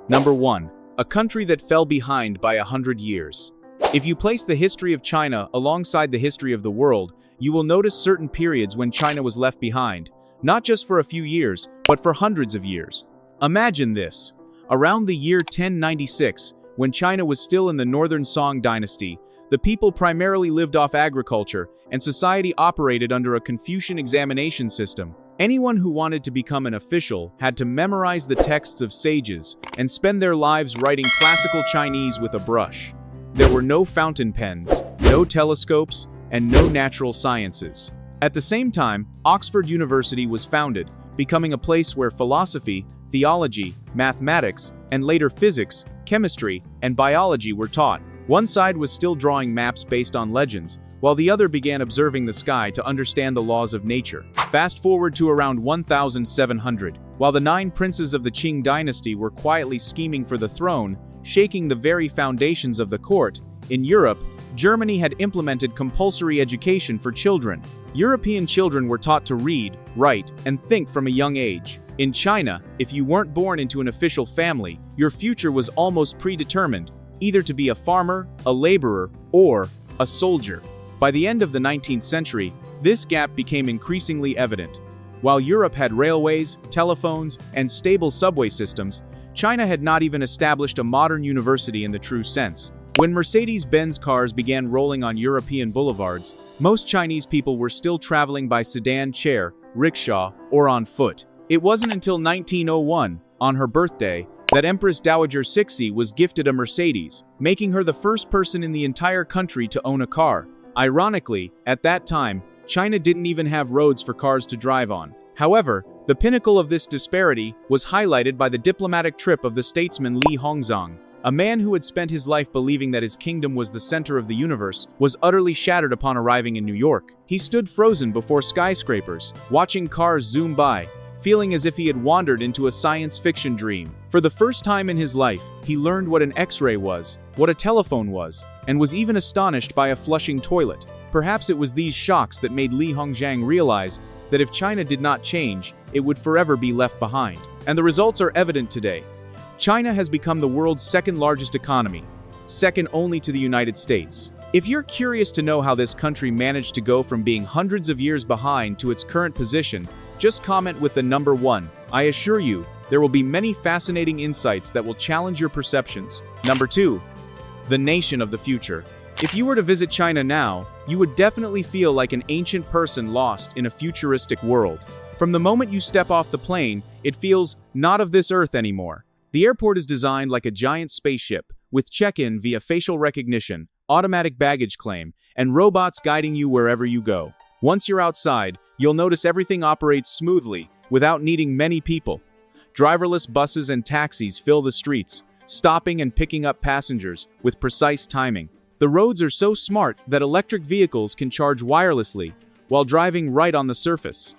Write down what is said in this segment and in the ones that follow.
Number 1. A country that fell behind by 100 years. If you place the history of China alongside the history of the world, you will notice certain periods when China was left behind, not just for a few years, but for hundreds of years. Imagine this. Around the year 1096, when China was still in the northern Song dynasty, the people primarily lived off agriculture, and society operated under a Confucian examination system. Anyone who wanted to become an official had to memorize the texts of sages and spend their lives writing classical Chinese with a brush. There were no fountain pens, no telescopes, and no natural sciences. At the same time, Oxford University was founded, becoming a place where philosophy, theology, mathematics, and later physics, chemistry, and biology were taught. One side was still drawing maps based on legends, while the other began observing the sky to understand the laws of nature. Fast forward to around 1700, while the 9 princes of the Qing dynasty were quietly scheming for the throne, shaking the very foundations of the court, in Europe, Germany had implemented compulsory education for children. European children were taught to read, write, and think from a young age. In China, if you weren't born into an official family, your future was almost predetermined, either to be a farmer, a laborer, or a soldier. By the end of the 19th century, this gap became increasingly evident. While Europe had railways, telephones, and stable subway systems, China had not even established a modern university in the true sense. When Mercedes-Benz cars began rolling on European boulevards, most Chinese people were still traveling by sedan chair, rickshaw, or on foot. It wasn't until 1901, on her birthday, that Empress Dowager Cixi was gifted a Mercedes, making her the first person in the entire country to own a car. Ironically, at that time, China didn't even have roads for cars to drive on. However, the pinnacle of this disparity was highlighted by the diplomatic trip of the statesman Li Hongzhang. A man who had spent his life believing that his kingdom was the center of the universe was utterly shattered upon arriving in New York. He stood frozen before skyscrapers, watching cars zoom by, feeling as if he had wandered into a science fiction dream. For the first time in his life, he learned what an X-ray was, what a telephone was, and was even astonished by a flushing toilet. Perhaps it was these shocks that made Li Hongzhang realize that if China did not change, it would forever be left behind. And the results are evident today. China has become the world's second largest economy, second only to the United States. If you're curious to know how this country managed to go from being hundreds of years behind to its current position, just comment with the number 1. I assure you, there will be many fascinating insights that will challenge your perceptions. Number 2. The nation of the future. If you were to visit China now, you would definitely feel like an ancient person lost in a futuristic world. From the moment you step off the plane, it feels not of this earth anymore. The airport is designed like a giant spaceship, with check-in via facial recognition, automatic baggage claim, and robots guiding you wherever you go. Once you're outside, you'll notice everything operates smoothly, without needing many people. Driverless buses and taxis fill the streets, stopping and picking up passengers with precise timing. The roads are so smart that electric vehicles can charge wirelessly, while driving right on the surface.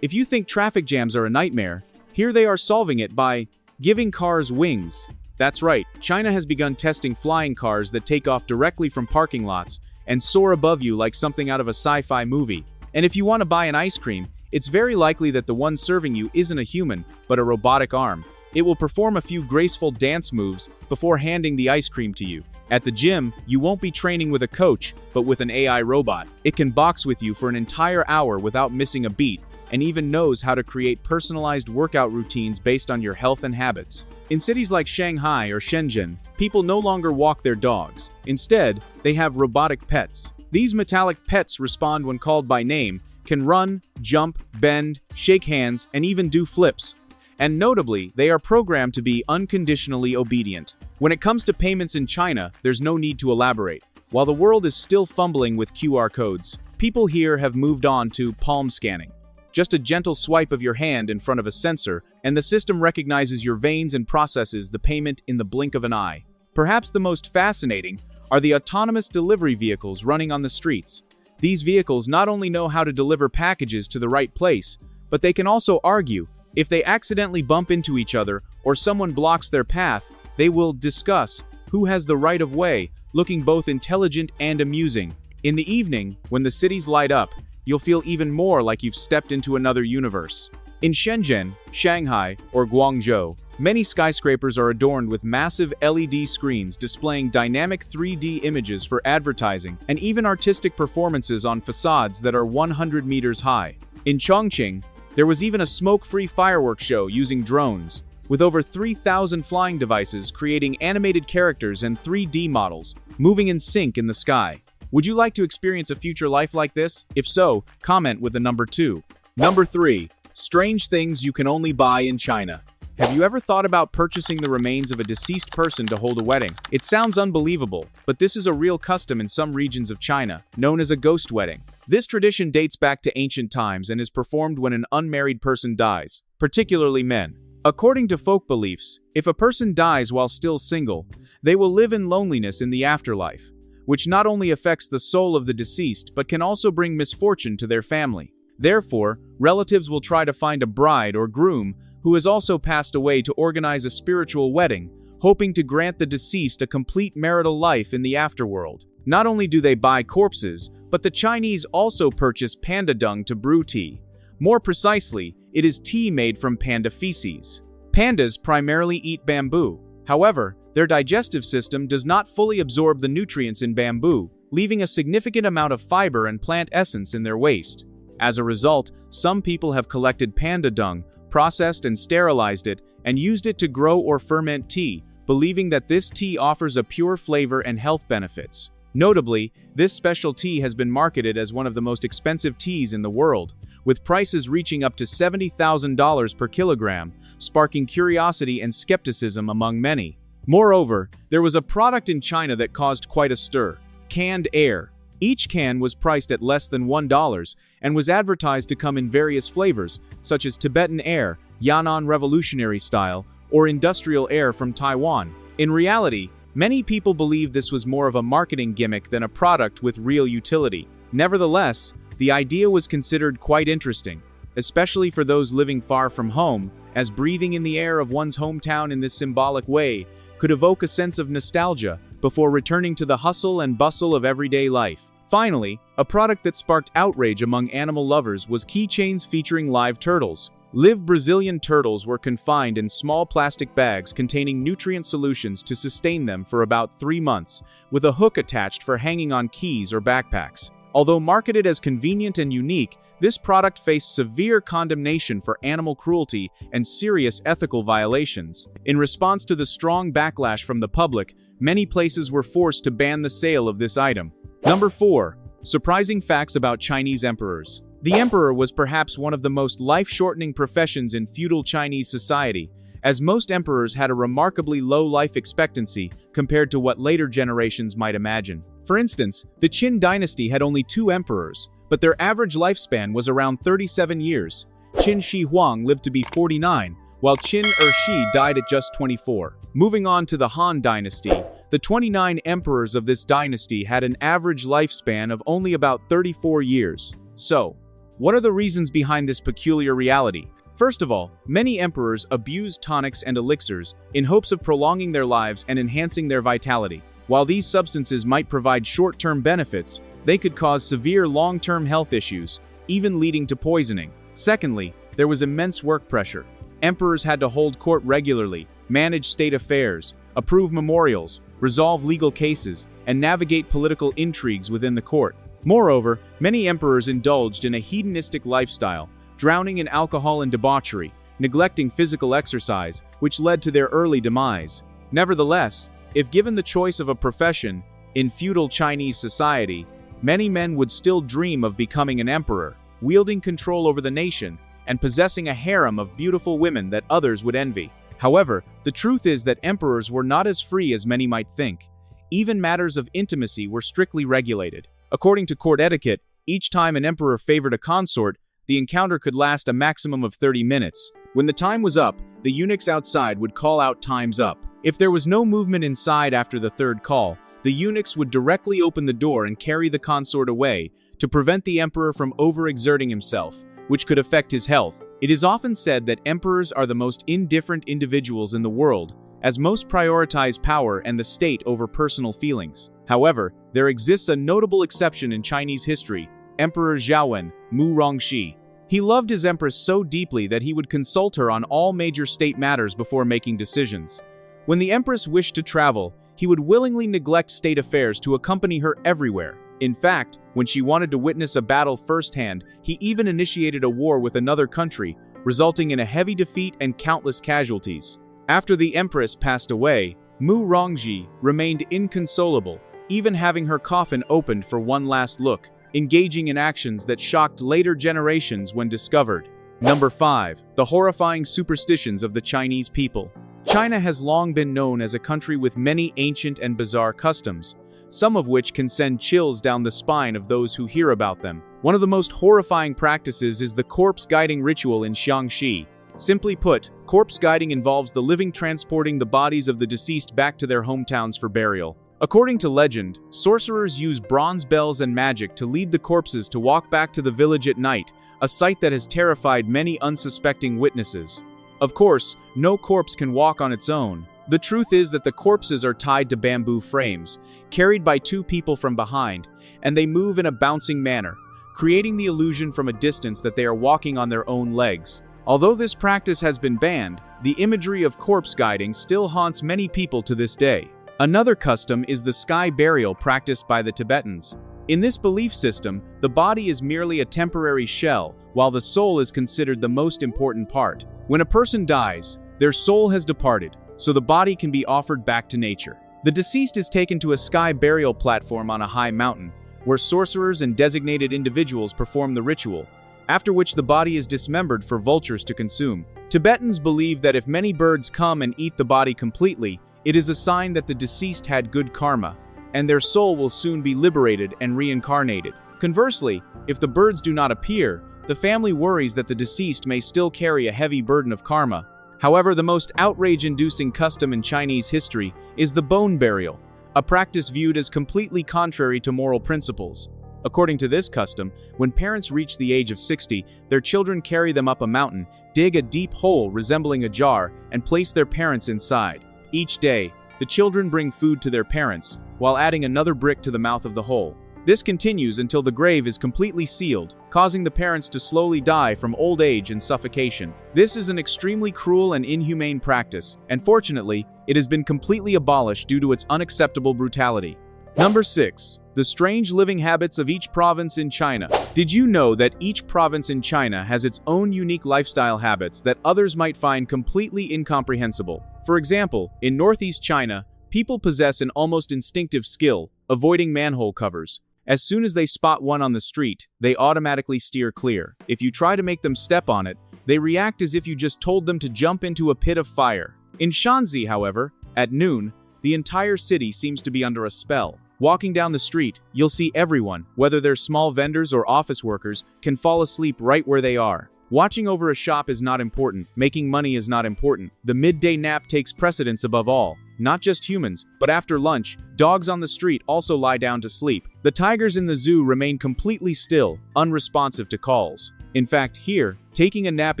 If you think traffic jams are a nightmare, here they are solving it by giving cars wings. That's right, China has begun testing flying cars that take off directly from parking lots and soar above you like something out of a sci-fi movie. And if you want to buy an ice cream, it's very likely that the one serving you isn't a human, but a robotic arm. It will perform a few graceful dance moves before handing the ice cream to you. At the gym, you won't be training with a coach, but with an AI robot. It can box with you for an entire hour without missing a beat, and even knows how to create personalized workout routines based on your health and habits. In cities like Shanghai or Shenzhen, people no longer walk their dogs. Instead, they have robotic pets. These metallic pets respond when called by name, can run, jump, bend, shake hands, and even do flips. And notably, they are programmed to be unconditionally obedient. When it comes to payments in China, there's no need to elaborate. While the world is still fumbling with QR codes, people here have moved on to palm scanning. Just a gentle swipe of your hand in front of a sensor, and the system recognizes your veins and processes the payment in the blink of an eye. Perhaps the most fascinating are the autonomous delivery vehicles running on the streets. These vehicles not only know how to deliver packages to the right place, but they can also argue. If they accidentally bump into each other or someone blocks their path, they will discuss who has the right of way, looking both intelligent and amusing. In the evening, when the cities light up, you'll feel even more like you've stepped into another universe. In Shenzhen, Shanghai, or Guangzhou, Many skyscrapers are adorned with massive LED screens displaying dynamic 3D images for advertising and even artistic performances on facades that are 100 meters high. In Chongqing, there was even a smoke-free fireworks show using drones, with over 3,000 flying devices creating animated characters and 3D models, moving in sync in the sky. Would you like to experience a future life like this? If so, comment with the number 2. Number 3. Strange things you can only buy in China. Have you ever thought about purchasing the remains of a deceased person to hold a wedding? It sounds unbelievable, but this is a real custom in some regions of China, known as a ghost wedding. This tradition dates back to ancient times and is performed when an unmarried person dies, particularly men. According to folk beliefs, if a person dies while still single, they will live in loneliness in the afterlife, which not only affects the soul of the deceased but can also bring misfortune to their family. Therefore, relatives will try to find a bride or groom who has also passed away to organize a spiritual wedding, hoping to grant the deceased a complete marital life in the afterworld. Not only do they buy corpses, but the Chinese also purchase panda dung to brew tea. More precisely, it is tea made from panda feces. Pandas primarily eat bamboo. However, their digestive system does not fully absorb the nutrients in bamboo, leaving a significant amount of fiber and plant essence in their waste. As a result, some people have collected panda dung, processed and sterilized it, and used it to grow or ferment tea, believing that this tea offers a pure flavor and health benefits. Notably, this special tea has been marketed as one of the most expensive teas in the world, with prices reaching up to $70,000 per kilogram, sparking curiosity and skepticism among many. Moreover, there was a product in China that caused quite a stir: canned air. Each can was priced at less than $1 and was advertised to come in various flavors, such as Tibetan air, Yan'an revolutionary style, or industrial air from Taiwan. In reality, many people believed this was more of a marketing gimmick than a product with real utility. Nevertheless, the idea was considered quite interesting, especially for those living far from home, as breathing in the air of one's hometown in this symbolic way could evoke a sense of nostalgia before returning to the hustle and bustle of everyday life. Finally, a product that sparked outrage among animal lovers was keychains featuring live turtles. Live Brazilian turtles were confined in small plastic bags containing nutrient solutions to sustain them for about 3 months, with a hook attached for hanging on keys or backpacks. Although marketed as convenient and unique, this product faced severe condemnation for animal cruelty and serious ethical violations. In response to the strong backlash from the public, many places were forced to ban the sale of this item. Number 4. Surprising facts about Chinese emperors. The emperor was perhaps one of the most life-shortening professions in feudal Chinese society, as most emperors had a remarkably low life expectancy compared to what later generations might imagine. For instance, the Qin dynasty had only 2 emperors, but their average lifespan was around 37 years. Qin Shi Huang lived to be 49, while Qin Shi died at just 24. Moving on to the Han dynasty, the 29 emperors of this dynasty had an average lifespan of only about 34 years. So, what are the reasons behind this peculiar reality? First of all, many emperors abused tonics and elixirs in hopes of prolonging their lives and enhancing their vitality. While these substances might provide short-term benefits, they could cause severe long-term health issues, even leading to poisoning. Secondly, there was immense work pressure. Emperors had to hold court regularly, manage state affairs, approve memorials, resolve legal cases, and navigate political intrigues within the court. Moreover, many emperors indulged in a hedonistic lifestyle, drowning in alcohol and debauchery, neglecting physical exercise, which led to their early demise. Nevertheless, if given the choice of a profession, in feudal Chinese society, many men would still dream of becoming an emperor, wielding control over the nation, and possessing a harem of beautiful women that others would envy. However, the truth is that emperors were not as free as many might think. Even matters of intimacy were strictly regulated. According to court etiquette, each time an emperor favored a consort, the encounter could last a maximum of 30 minutes. When the time was up, the eunuchs outside would call out "Time's up." If there was no movement inside after the third call, the eunuchs would directly open the door and carry the consort away to prevent the emperor from overexerting himself, which could affect his health. It is often said that emperors are the most indifferent individuals in the world, as most prioritize power and the state over personal feelings. However, there exists a notable exception in Chinese history: Emperor Zhaowen, Mu Rongxi. He loved his empress so deeply that he would consult her on all major state matters before making decisions. When the empress wished to travel, he would willingly neglect state affairs to accompany her everywhere. In fact, when she wanted to witness a battle firsthand, he even initiated a war with another country, resulting in a heavy defeat and countless casualties. After the empress passed away, Mu Rongji remained inconsolable, even having her coffin opened for one last look, engaging in actions that shocked later generations when discovered. Number 5. The horrifying superstitions of the Chinese people. China has long been known as a country with many ancient and bizarre customs, some of which can send chills down the spine of those who hear about them. One of the most horrifying practices is the corpse guiding ritual in Xiangxi. Simply put, corpse guiding involves the living transporting the bodies of the deceased back to their hometowns for burial. According to legend, sorcerers use bronze bells and magic to lead the corpses to walk back to the village at night, a sight that has terrified many unsuspecting witnesses. Of course, no corpse can walk on its own. The truth is that the corpses are tied to bamboo frames, carried by two people from behind, and they move in a bouncing manner, creating the illusion from a distance that they are walking on their own legs. Although this practice has been banned, the imagery of corpse guiding still haunts many people to this day. Another custom is the sky burial practiced by the Tibetans. In this belief system, the body is merely a temporary shell, while the soul is considered the most important part. When a person dies, their soul has departed, so the body can be offered back to nature. The deceased is taken to a sky burial platform on a high mountain, where sorcerers and designated individuals perform the ritual, after which the body is dismembered for vultures to consume. Tibetans believe that if many birds come and eat the body completely, it is a sign that the deceased had good karma, and their soul will soon be liberated and reincarnated. Conversely, if the birds do not appear, the family worries that the deceased may still carry a heavy burden of karma. However, the most outrage-inducing custom in Chinese history is the bone burial, a practice viewed as completely contrary to moral principles. According to this custom, when parents reach the age of 60, their children carry them up a mountain, dig a deep hole resembling a jar, and place their parents inside. Each day, the children bring food to their parents, while adding another brick to the mouth of the hole. This continues until the grave is completely sealed, causing the parents to slowly die from old age and suffocation. This is an extremely cruel and inhumane practice, and fortunately, it has been completely abolished due to its unacceptable brutality. Number 6. The strange living habits of each province in China. Did you know that each province in China has its own unique lifestyle habits that others might find completely incomprehensible? For example, in northeast China, people possess an almost instinctive skill, avoiding manhole covers. As soon as they spot one on the street, they automatically steer clear. If you try to make them step on it, they react as if you just told them to jump into a pit of fire. In Shanxi, however, at noon, the entire city seems to be under a spell. Walking down the street, you'll see everyone, whether they're small vendors or office workers, can fall asleep right where they are. Watching over a shop is not important. Making money is not important. The midday nap takes precedence above all. Not just humans, but after lunch, dogs on the street also lie down to sleep. The tigers in the zoo remain completely still, unresponsive to calls. In fact, here, taking a nap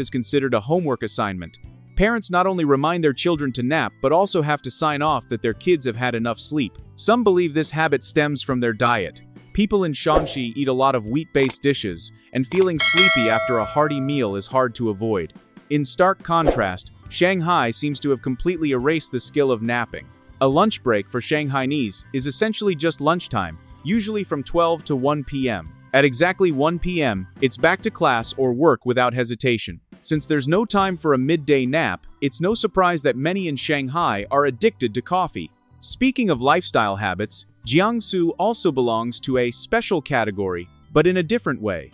is considered a homework assignment. Parents not only remind their children to nap, but also have to sign off that their kids have had enough sleep. Some believe this habit stems from their diet. People in Shanxi eat a lot of wheat-based dishes, and feeling sleepy after a hearty meal is hard to avoid. In stark contrast, Shanghai seems to have completely erased the skill of napping. A lunch break for Shanghainese is essentially just lunchtime, usually from 12 to 1 p.m. At exactly 1 p.m., it's back to class or work without hesitation. Since there's no time for a midday nap, it's no surprise that many in Shanghai are addicted to coffee. Speaking of lifestyle habits, Jiangsu also belongs to a special category, but in a different way.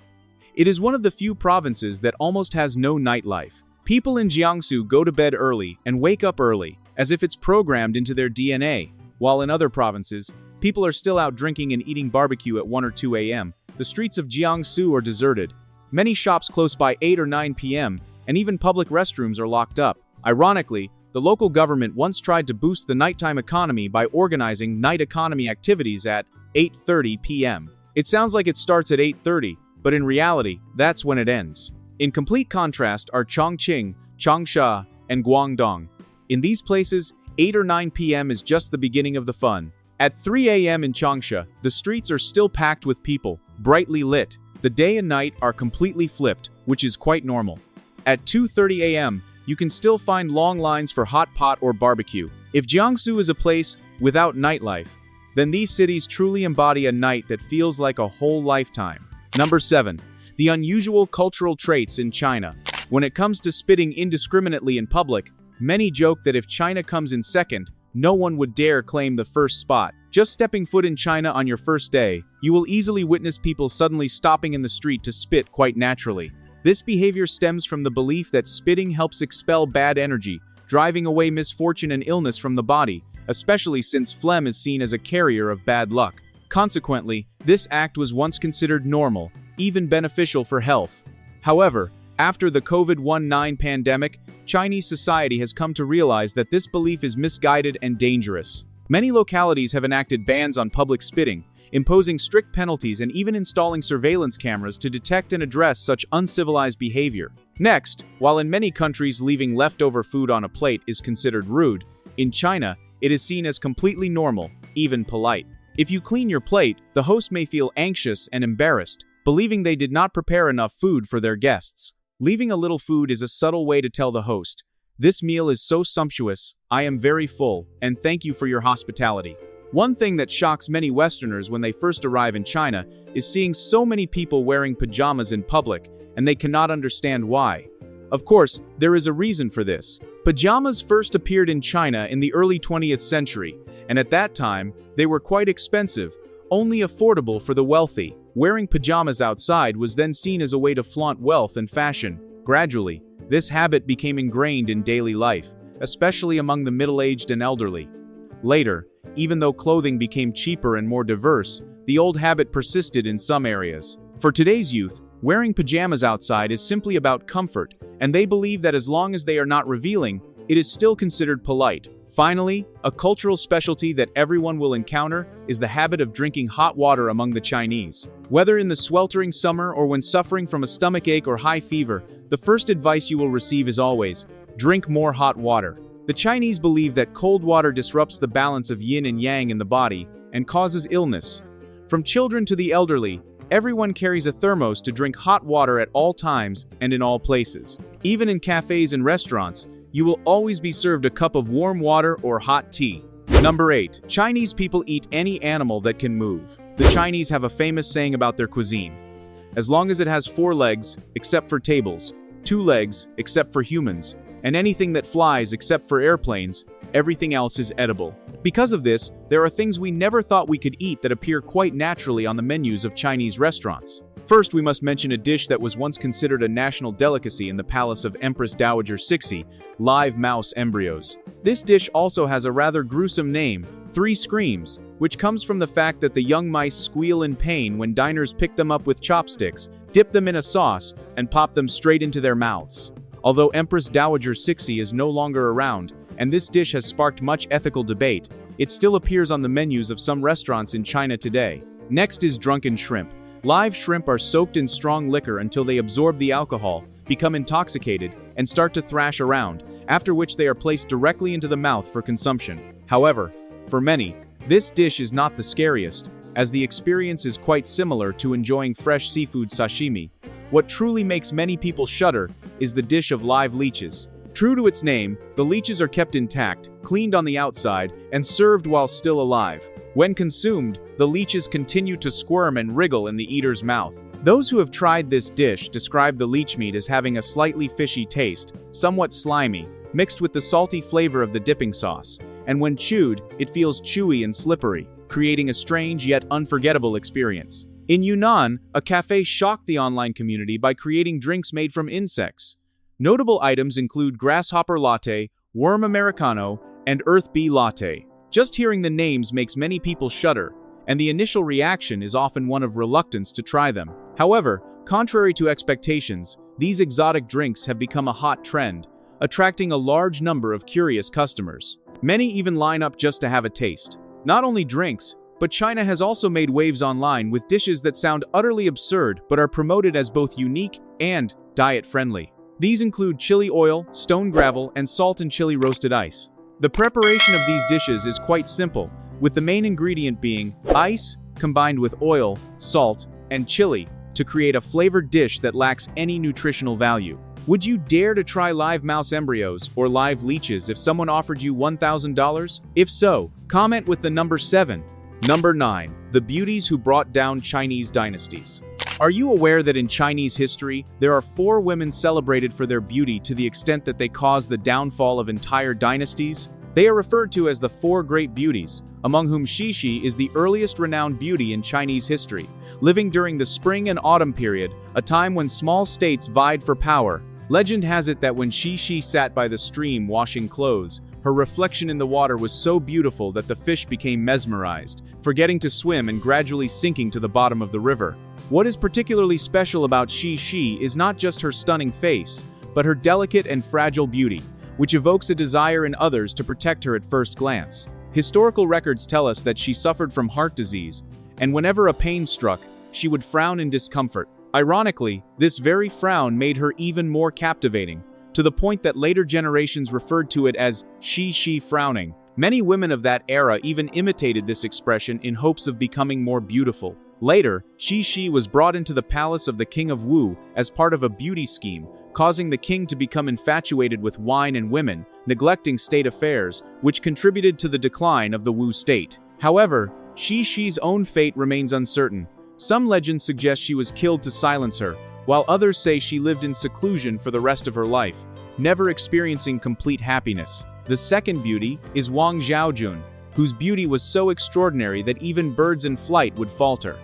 It is one of the few provinces that almost has no nightlife. People in Jiangsu go to bed early and wake up early, as if it's programmed into their DNA, while in other provinces, people are still out drinking and eating barbecue at 1 or 2 a.m. The streets of Jiangsu are deserted. Many shops close by 8 or 9 p.m., and even public restrooms are locked up. Ironically, the local government once tried to boost the nighttime economy by organizing night economy activities at 8:30 p.m. It sounds like it starts at 8:30, but in reality, that's when it ends. In complete contrast are Chongqing, Changsha, and Guangdong. In these places, 8 or 9 p.m. is just the beginning of the fun. At 3 a.m. in Changsha, the streets are still packed with people, brightly lit. The day and night are completely flipped. which is quite normal. At 2:30 a.m., you can still find long lines for hot pot or barbecue. If Jiangsu is a place without nightlife, then these cities truly embody a night that feels like a whole lifetime. Number 7. The unusual cultural traits in China. When it comes to spitting indiscriminately in public, many joke that if China comes in second, no one would dare claim the first spot. Just stepping foot in China on your first day, you will easily witness people suddenly stopping in the street to spit quite naturally. This behavior stems from the belief that spitting helps expel bad energy, driving away misfortune and illness from the body, especially since phlegm is seen as a carrier of bad luck. Consequently, this act was once considered normal, even beneficial for health. However, after the COVID-19 pandemic, Chinese society has come to realize that this belief is misguided and dangerous. Many localities have enacted bans on public spitting, imposing strict penalties and even installing surveillance cameras to detect and address such uncivilized behavior. Next, while in many countries leaving leftover food on a plate is considered rude, in China, it is seen as completely normal, even polite. If you clean your plate, the host may feel anxious and embarrassed, believing they did not prepare enough food for their guests. Leaving a little food is a subtle way to tell the host, "This meal is so sumptuous, I am very full, and thank you for your hospitality." One thing that shocks many Westerners when they first arrive in China is seeing so many people wearing pajamas in public, and they cannot understand why. Of course, there is a reason for this. Pajamas first appeared in China in the early 20th century, and at that time, they were quite expensive, only affordable for the wealthy. Wearing pajamas outside was then seen as a way to flaunt wealth and fashion. Gradually, this habit became ingrained in daily life, especially among the middle-aged and elderly. Later, even though clothing became cheaper and more diverse, the old habit persisted in some areas. For today's youth, wearing pajamas outside is simply about comfort, and they believe that as long as they are not revealing, it is still considered polite. Finally, a cultural specialty that everyone will encounter is the habit of drinking hot water among the Chinese. Whether in the sweltering summer or when suffering from a stomachache or high fever, the first advice you will receive is always, drink more hot water. The Chinese believe that cold water disrupts the balance of yin and yang in the body and causes illness. From children to the elderly, everyone carries a thermos to drink hot water at all times and in all places. Even in cafes and restaurants, you will always be served a cup of warm water or hot tea. Number 8. Chinese people eat any animal that can move. The Chinese have a famous saying about their cuisine. As long as it has 4 legs, except for tables, 2 legs, except for humans, and anything that flies except for airplanes, everything else is edible. Because of this, there are things we never thought we could eat that appear quite naturally on the menus of Chinese restaurants. First, we must mention a dish that was once considered a national delicacy in the palace of Empress Dowager Cixi, live mouse embryos. This dish also has a rather gruesome name, 3 screams, which comes from the fact that the young mice squeal in pain when diners pick them up with chopsticks, dip them in a sauce, and pop them straight into their mouths. Although Empress Dowager Cixi is no longer around, and this dish has sparked much ethical debate, it still appears on the menus of some restaurants in China today. Next is drunken shrimp. Live shrimp are soaked in strong liquor until they absorb the alcohol, become intoxicated, and start to thrash around, after which they are placed directly into the mouth for consumption. However, for many, this dish is not the scariest, as the experience is quite similar to enjoying fresh seafood sashimi. What truly makes many people shudder is the dish of live leeches. True to its name, the leeches are kept intact, cleaned on the outside, and served while still alive. When consumed, the leeches continue to squirm and wriggle in the eater's mouth. Those who have tried this dish describe the leech meat as having a slightly fishy taste, somewhat slimy, mixed with the salty flavor of the dipping sauce, and when chewed, it feels chewy and slippery, creating a strange yet unforgettable experience. In Yunnan, a cafe shocked the online community by creating drinks made from insects. Notable items include grasshopper latte, worm americano, and earth bee latte. Just hearing the names makes many people shudder, and the initial reaction is often one of reluctance to try them. However, contrary to expectations, these exotic drinks have become a hot trend, attracting a large number of curious customers. Many even line up just to have a taste. Not only drinks, but China has also made waves online with dishes that sound utterly absurd but are promoted as both unique and diet-friendly. These include chili oil, stone gravel, and salt and chili roasted ice. The preparation of these dishes is quite simple, with the main ingredient being ice combined with oil, salt, and chili to create a flavored dish that lacks any nutritional value. Would you dare to try live mouse embryos or live leeches if someone offered you $1,000? If so, comment with the number 7. Number 9. The beauties who brought down Chinese dynasties. Are you aware that in Chinese history, there are 4 women celebrated for their beauty to the extent that they caused the downfall of entire dynasties? They are referred to as the 4 Great Beauties, among whom Xixi is the earliest renowned beauty in Chinese history, living during the spring and autumn period, a time when small states vied for power. Legend has it that when Xixi sat by the stream washing clothes, her reflection in the water was so beautiful that the fish became mesmerized, forgetting to swim and gradually sinking to the bottom of the river. What is particularly special about Xixi is not just her stunning face, but her delicate and fragile beauty, which evokes a desire in others to protect her at first glance. Historical records tell us that she suffered from heart disease, and whenever a pain struck, she would frown in discomfort. Ironically, this very frown made her even more captivating, to the point that later generations referred to it as Xixi frowning. Many women of that era even imitated this expression in hopes of becoming more beautiful. Later, Xixi was brought into the palace of the king of Wu as part of a beauty scheme, causing the king to become infatuated with wine and women, neglecting state affairs, which contributed to the decline of the Wu state. However, Xixi's own fate remains uncertain. Some legends suggest she was killed to silence her, while others say she lived in seclusion for the rest of her life, never experiencing complete happiness. The second beauty is Wang Zhaojun, whose beauty was so extraordinary that even birds in flight would falter.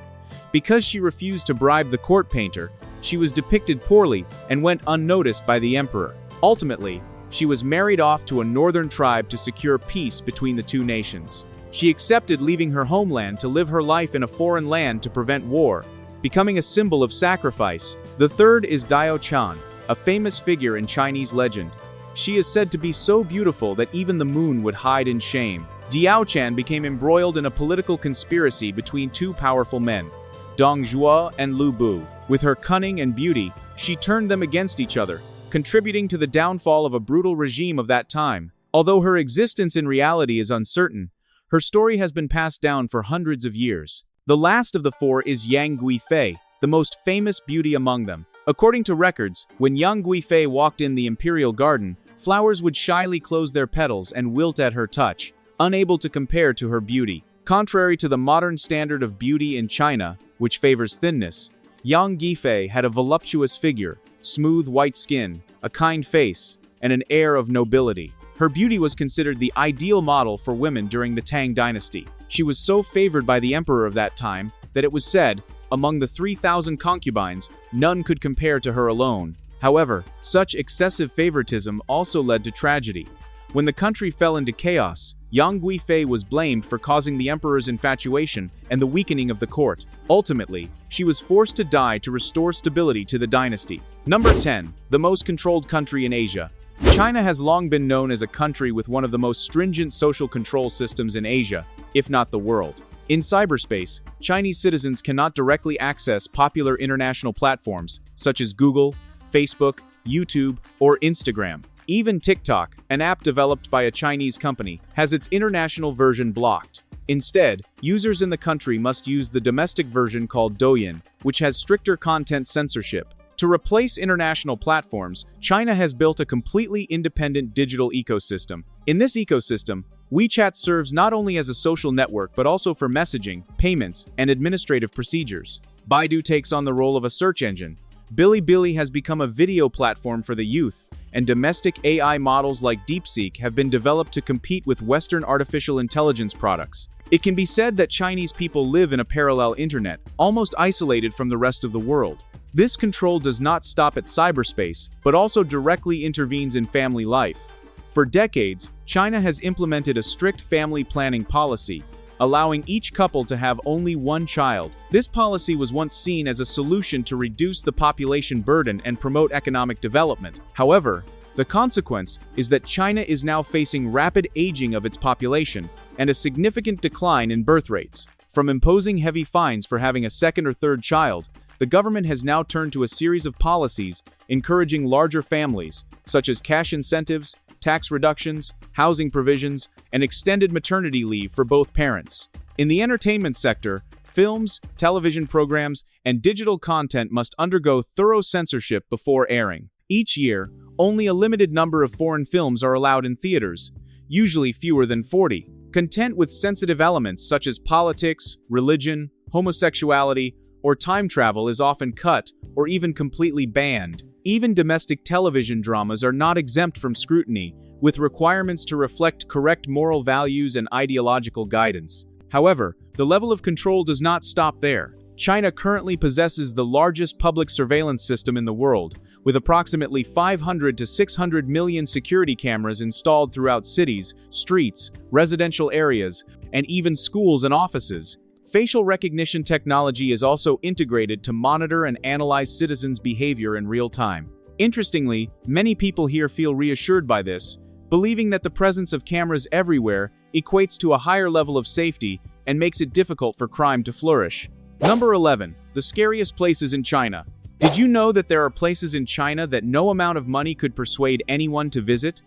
Because she refused to bribe the court painter, she was depicted poorly and went unnoticed by the emperor. Ultimately, she was married off to a northern tribe to secure peace between the two nations. She accepted leaving her homeland to live her life in a foreign land to prevent war, becoming a symbol of sacrifice. The third is Diao Chan, a famous figure in Chinese legend. She is said to be so beautiful that even the moon would hide in shame. Diao Chan became embroiled in a political conspiracy between 2 powerful men, Dong Zhuo and Lu Bu. With her cunning and beauty, she turned them against each other, contributing to the downfall of a brutal regime of that time. Although her existence in reality is uncertain, her story has been passed down for hundreds of years. The last of the 4 is Yang Guifei, the most famous beauty among them. According to records, when Yang Guifei walked in the imperial garden, flowers would shyly close their petals and wilt at her touch, unable to compare to her beauty. Contrary to the modern standard of beauty in China, which favors thinness, Yang Guifei had a voluptuous figure, smooth white skin, a kind face, and an air of nobility. Her beauty was considered the ideal model for women during the Tang dynasty. She was so favored by the emperor of that time that it was said, among the 3,000 concubines, none could compare to her alone. However, such excessive favoritism also led to tragedy. When the country fell into chaos, Yang Guifei was blamed for causing the emperor's infatuation and the weakening of the court. Ultimately, she was forced to die to restore stability to the dynasty. Number 10. The most controlled country in Asia. China has long been known as a country with one of the most stringent social control systems in Asia, if not the world. In cyberspace, Chinese citizens cannot directly access popular international platforms such as Google, Facebook, YouTube, or Instagram. Even TikTok, an app developed by a Chinese company, has its international version blocked. Instead, users in the country must use the domestic version called Douyin, which has stricter content censorship. To replace international platforms, China has built a completely independent digital ecosystem. In this ecosystem, WeChat serves not only as a social network but also for messaging, payments, and administrative procedures. Baidu takes on the role of a search engine. Bilibili has become a video platform for the youth, and domestic AI models like DeepSeek have been developed to compete with Western artificial intelligence products. It can be said that Chinese people live in a parallel internet, almost isolated from the rest of the world. This control does not stop at cyberspace, but also directly intervenes in family life. For decades, China has implemented a strict family planning policy, allowing each couple to have only one child. This policy was once seen as a solution to reduce the population burden and promote economic development. However, the consequence is that China is now facing rapid aging of its population and a significant decline in birth rates. From imposing heavy fines for having a second or third child, the government has now turned to a series of policies encouraging larger families, such as cash incentives, tax reductions, housing provisions, and extended maternity leave for both parents. In the entertainment sector, Films, television programs, and digital content must undergo thorough censorship before airing. Each year, only a limited number of foreign films are allowed in theaters, usually fewer than 40. Content with sensitive elements such as politics, religion, homosexuality, or time travel is often cut or even completely banned. Even domestic television dramas are not exempt from scrutiny, with requirements to reflect correct moral values and ideological guidance. However, the level of control does not stop there. China currently possesses the largest public surveillance system in the world, with approximately 500 to 600 million security cameras installed throughout cities, streets, residential areas, and even schools and offices. Facial recognition technology is also integrated to monitor and analyze citizens' behavior in real time. Interestingly, many people here feel reassured by this, believing that the presence of cameras everywhere equates to a higher level of safety and makes it difficult for crime to flourish. Number 11. The scariest places in China. Did you know that there are places in China that no amount of money could persuade anyone to visit?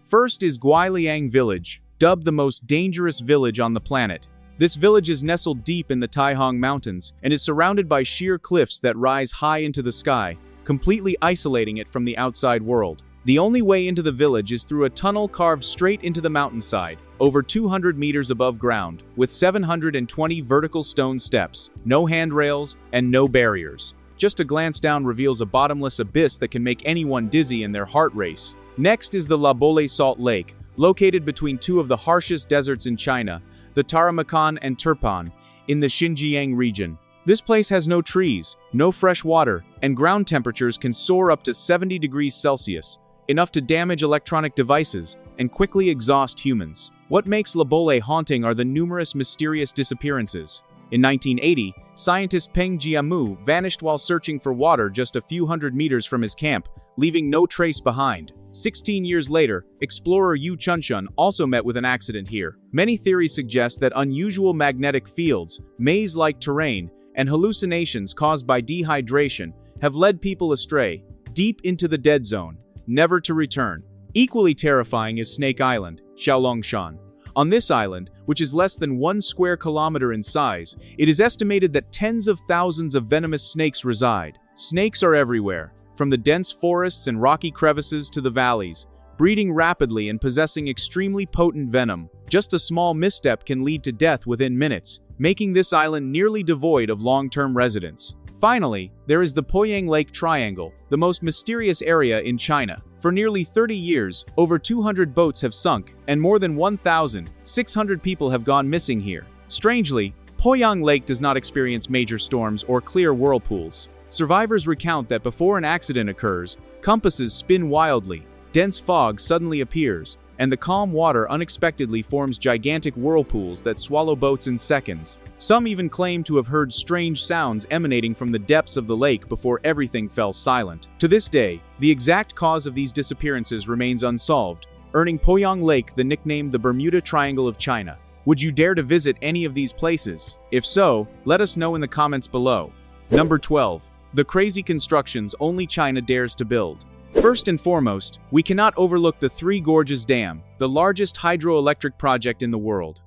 First is Guiliang Village, dubbed the most dangerous village on the planet. This village is nestled deep in the Taihong Mountains and is surrounded by sheer cliffs that rise high into the sky, completely isolating it from the outside world. The only way into the village is through a tunnel carved straight into the mountainside, over 200 meters above ground, with 720 vertical stone steps, no handrails, and no barriers. Just a glance down reveals a bottomless abyss that can make anyone dizzy and their heart race. Next is the La Bolle Salt Lake, located between two of the harshest deserts in China, the Taramaccan and Turpan, in the Xinjiang region. This place has no trees, no fresh water, and ground temperatures can soar up to 70 degrees Celsius, enough to damage electronic devices and quickly exhaust humans. What makes La Bolle haunting are the numerous mysterious disappearances. In 1980, scientist Peng Jiamu vanished while searching for water just a few hundred meters from his camp, leaving no trace behind. 16 years later, explorer Yu Chunshun also met with an accident here. Many theories suggest that unusual magnetic fields, maze-like terrain, and hallucinations caused by dehydration have led people astray, deep into the dead zone, never to return. Equally terrifying is Snake Island, Xiaolongshan. On this island, which is less than 1 square kilometer in size, it is estimated that tens of thousands of venomous snakes reside. Snakes are everywhere, from the dense forests and rocky crevices to the valleys, breeding rapidly and possessing extremely potent venom. Just a small misstep can lead to death within minutes, making this island nearly devoid of long-term residents. Finally, there is the Poyang Lake Triangle, the most mysterious area in China. For nearly 30 years, over 200 boats have sunk, and more than 1,600 people have gone missing here. Strangely, Poyang Lake does not experience major storms or clear whirlpools. Survivors recount that before an accident occurs, compasses spin wildly, dense fog suddenly appears, and the calm water unexpectedly forms gigantic whirlpools that swallow boats in seconds. Some even claim to have heard strange sounds emanating from the depths of the lake before everything fell silent. To this day, the exact cause of these disappearances remains unsolved, earning Poyang Lake the nickname the Bermuda Triangle of China. Would you dare to visit any of these places? If so, let us know in the comments below. Number 12. The crazy constructions only China dares to build. First and foremost, we cannot overlook the Three Gorges Dam, the largest hydroelectric project in the world.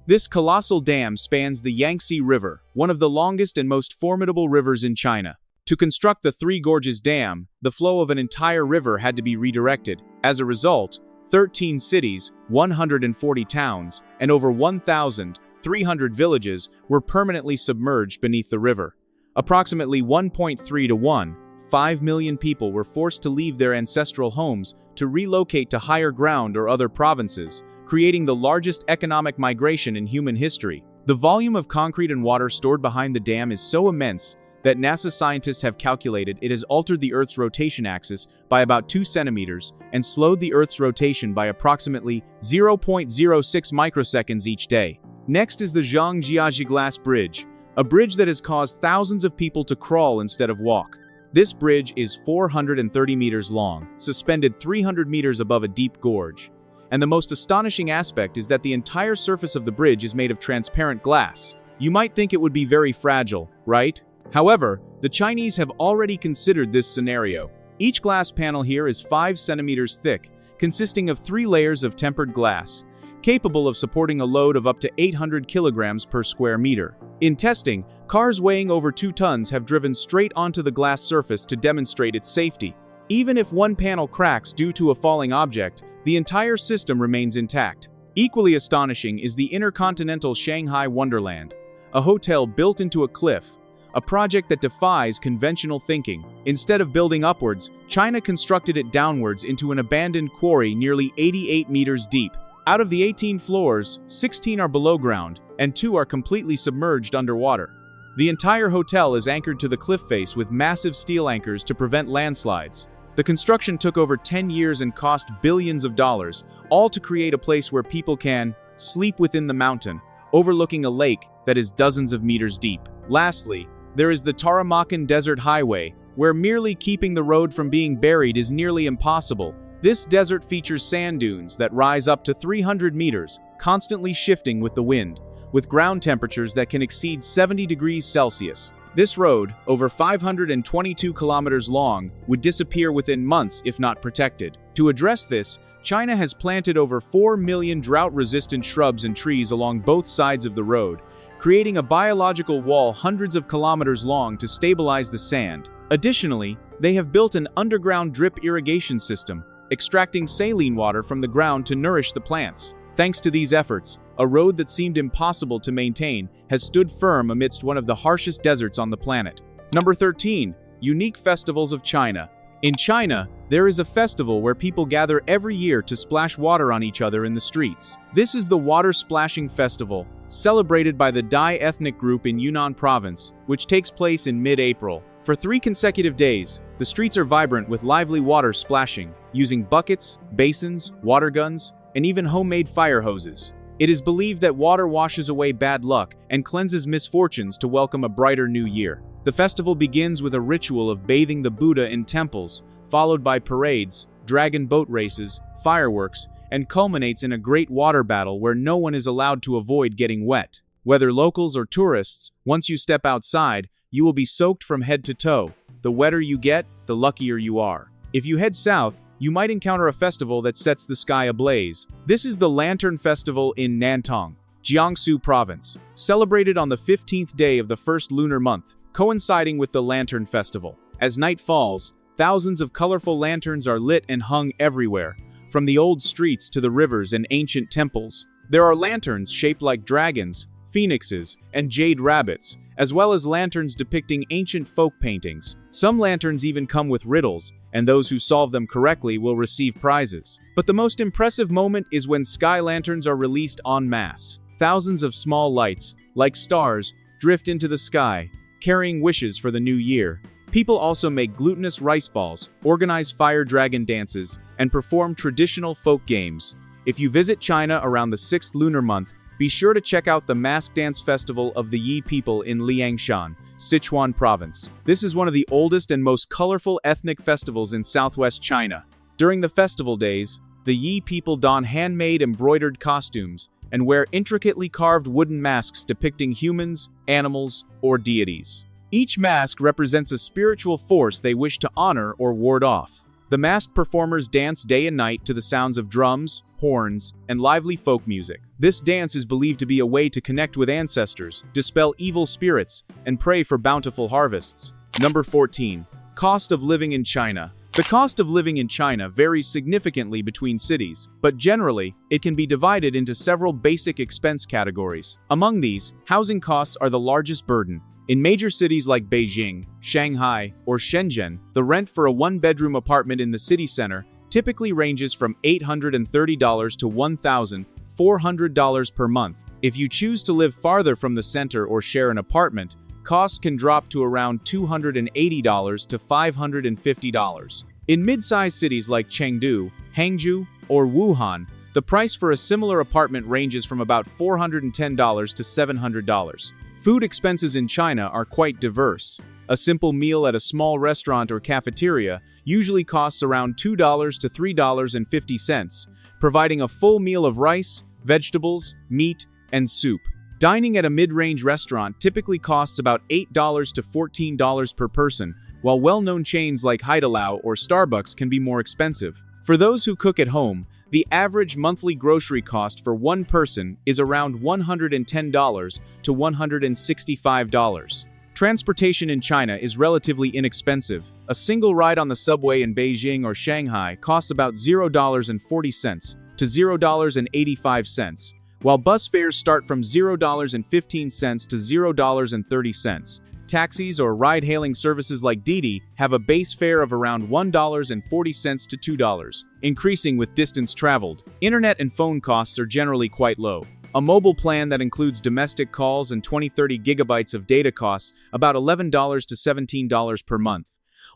This colossal dam spans the Yangtze River, one of the longest and most formidable rivers in China. To construct the Three Gorges Dam, the flow of an entire river had to be redirected. As a result, 13 cities, 140 towns, and over 1,300 villages were permanently submerged beneath the river. Approximately 1.3 to 1. 5 million people were forced to leave their ancestral homes to relocate to higher ground or other provinces, creating the largest economic migration in human history. The volume of concrete and water stored behind the dam is so immense that NASA scientists have calculated it has altered the Earth's rotation axis by about 2 centimeters and slowed the Earth's rotation by approximately 0.06 microseconds each day. Next is the Zhangjiajie Glass Bridge, a bridge that has caused thousands of people to crawl instead of walk. This bridge is 430 meters long, suspended 300 meters above a deep gorge. And the most astonishing aspect is that the entire surface of the bridge is made of transparent glass. You might think it would be very fragile, right? However, the Chinese have already considered this scenario. Each glass panel here is 5 centimeters thick, consisting of 3 layers of tempered glass, capable of supporting a load of up to 800 kilograms per square meter. In testing, cars weighing over 2 tons have driven straight onto the glass surface to demonstrate its safety. Even if one panel cracks due to a falling object, the entire system remains intact. Equally astonishing is the Intercontinental Shanghai Wonderland, a hotel built into a cliff, a project that defies conventional thinking. Instead of building upwards, China constructed it downwards into an abandoned quarry nearly 88 meters deep. Out of the 18 floors, 16 are below ground, and 2 are completely submerged underwater. The entire hotel is anchored to the cliff face with massive steel anchors to prevent landslides. The construction took over 10 years and cost billions of dollars, all to create a place where people can sleep within the mountain, overlooking a lake that is dozens of meters deep. Lastly, there is the Taramacan Desert Highway, where merely keeping the road from being buried is nearly impossible. This desert features sand dunes that rise up to 300 meters, constantly shifting with the wind, with ground temperatures that can exceed 70 degrees Celsius. This road, over 522 kilometers long, would disappear within months if not protected. To address this, China has planted over 4 million drought-resistant shrubs and trees along both sides of the road, creating a biological wall hundreds of kilometers long to stabilize the sand. Additionally, they have built an underground drip irrigation system, extracting saline water from the ground to nourish the plants. Thanks to these efforts, a road that seemed impossible to maintain has stood firm amidst one of the harshest deserts on the planet. Number 13. Unique Festivals of China. In China, there is a festival where people gather every year to splash water on each other in the streets. This is the Water Splashing Festival, celebrated by the Dai ethnic group in Yunnan province, which takes place in mid-April. For 3 consecutive days, the streets are vibrant with lively water splashing, using buckets, basins, water guns, and even homemade fire hoses. It is believed that water washes away bad luck and cleanses misfortunes to welcome a brighter new year. The festival begins with a ritual of bathing the Buddha in temples, followed by parades, dragon boat races, fireworks, and culminates in a great water battle where no one is allowed to avoid getting wet. Whether locals or tourists, once you step outside, you will be soaked from head to toe. The wetter you get, the luckier you are. If you head south, you might encounter a festival that sets the sky ablaze. This is the Lantern Festival in Nantong, Jiangsu Province, celebrated on the 15th day of the first lunar month, coinciding with the Lantern Festival. As night falls, thousands of colorful lanterns are lit and hung everywhere, from the old streets to the rivers and ancient temples. There are lanterns shaped like dragons, phoenixes, and jade rabbits, as well as lanterns depicting ancient folk paintings. Some lanterns even come with riddles, and those who solve them correctly will receive prizes. But the most impressive moment is when sky lanterns are released en masse. Thousands of small lights, like stars, drift into the sky, carrying wishes for the new year. People also make glutinous rice balls, organize fire dragon dances, and perform traditional folk games. If you visit China around the 6th lunar month, be sure to check out the Mask Dance Festival of the Yi people in Liangshan, Sichuan Province. This is one of the oldest and most colorful ethnic festivals in southwest China. During the festival days, the Yi people don handmade embroidered costumes and wear intricately carved wooden masks depicting humans, animals, or deities. Each mask represents a spiritual force they wish to honor or ward off. The masked performers dance day and night to the sounds of drums, horns, and lively folk music. This dance is believed to be a way to connect with ancestors, dispel evil spirits, and pray for bountiful harvests. Number 14. Cost of living in China. The cost of living in China varies significantly between cities, but generally, it can be divided into several basic expense categories. Among these, housing costs are the largest burden. In major cities like Beijing, Shanghai, or Shenzhen, the rent for a one-bedroom apartment in the city center typically ranges from $830 to $1,400 per month. If you choose to live farther from the center or share an apartment, costs can drop to around $280 to $550. In mid-sized cities like Chengdu, Hangzhou, or Wuhan, the price for a similar apartment ranges from about $410 to $700. Food expenses in China are quite diverse. A simple meal at a small restaurant or cafeteria usually costs around $2 to $3.50, providing a full meal of rice, vegetables, meat, and soup. Dining at a mid-range restaurant typically costs about $8 to $14 per person, while well-known chains like Haidilao or Starbucks can be more expensive. For those who cook at home, The average monthly grocery cost for one person is around $110 to $165. Transportation in China is relatively inexpensive. A single ride on the subway in Beijing or Shanghai costs about $0.40 to $0.85, while bus fares start from $0.15 to $0.30. Taxis or ride-hailing services like Didi have a base fare of around $1.40 to $2, increasing with distance traveled. Internet and phone costs are generally quite low. A mobile plan that includes domestic calls and 20-30 gigabytes of data costs about $11 to $17 per month,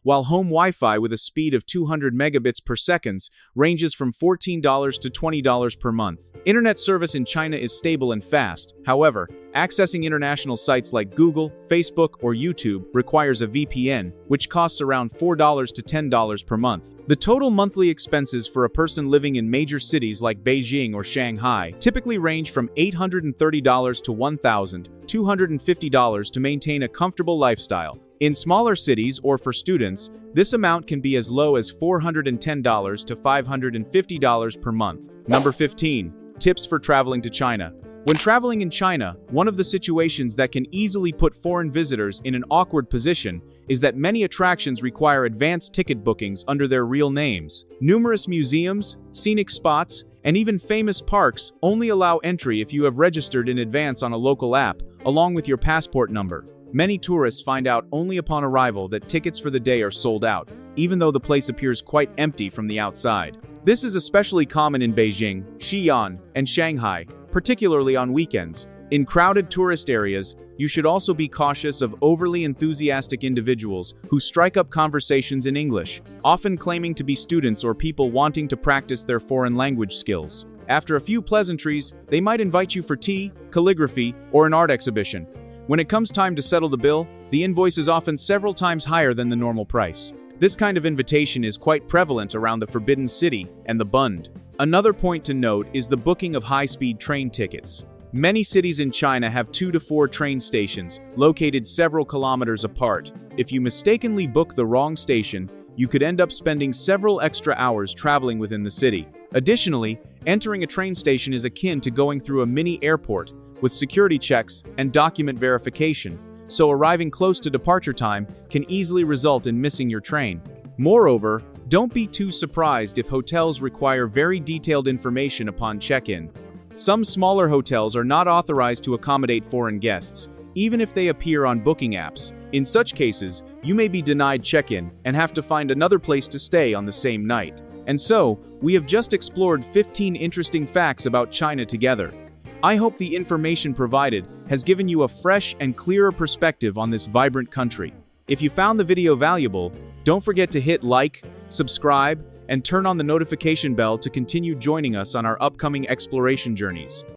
while home Wi-Fi with a speed of 200 megabits per second ranges from $14 to $20 per month. Internet service in China is stable and fast. However, accessing international sites like Google, Facebook, or YouTube requires a VPN, which costs around $4 to $10 per month. The total monthly expenses for a person living in major cities like Beijing or Shanghai typically range from $830 to $1,250 to maintain a comfortable lifestyle. In smaller cities or for students, this amount can be as low as $410 to $550 per month. Number 15. Tips for traveling to China. When traveling in China, one of the situations that can easily put foreign visitors in an awkward position is that many attractions require advanced ticket bookings under their real names. Numerous museums, scenic spots, and even famous parks only allow entry if you have registered in advance on a local app, along with your passport number. Many tourists find out only upon arrival that tickets for the day are sold out, even though the place appears quite empty from the outside. This is especially common in Beijing, Xi'an, and Shanghai, particularly on weekends. In crowded tourist areas, you should also be cautious of overly enthusiastic individuals who strike up conversations in English, often claiming to be students or people wanting to practice their foreign language skills. After a few pleasantries, they might invite you for tea, calligraphy, or an art exhibition. When it comes time to settle the bill, the invoice is often several times higher than the normal price. This kind of invitation is quite prevalent around the Forbidden City and the Bund. Another point to note is the booking of high-speed train tickets. Many cities in China have 2 to 4 train stations, located several kilometers apart. If you mistakenly book the wrong station, you could end up spending several extra hours traveling within the city. Additionally, entering a train station is akin to going through a mini airport, with security checks and document verification, so arriving close to departure time can easily result in missing your train. Moreover, don't be too surprised if hotels require very detailed information upon check-in. Some smaller hotels are not authorized to accommodate foreign guests, even if they appear on booking apps. In such cases, you may be denied check-in and have to find another place to stay on the same night. And so, we have just explored 15 interesting facts about China together. I hope the information provided has given you a fresh and clearer perspective on this vibrant country. If you found the video valuable, don't forget to hit like, subscribe, and turn on the notification bell to continue joining us on our upcoming exploration journeys.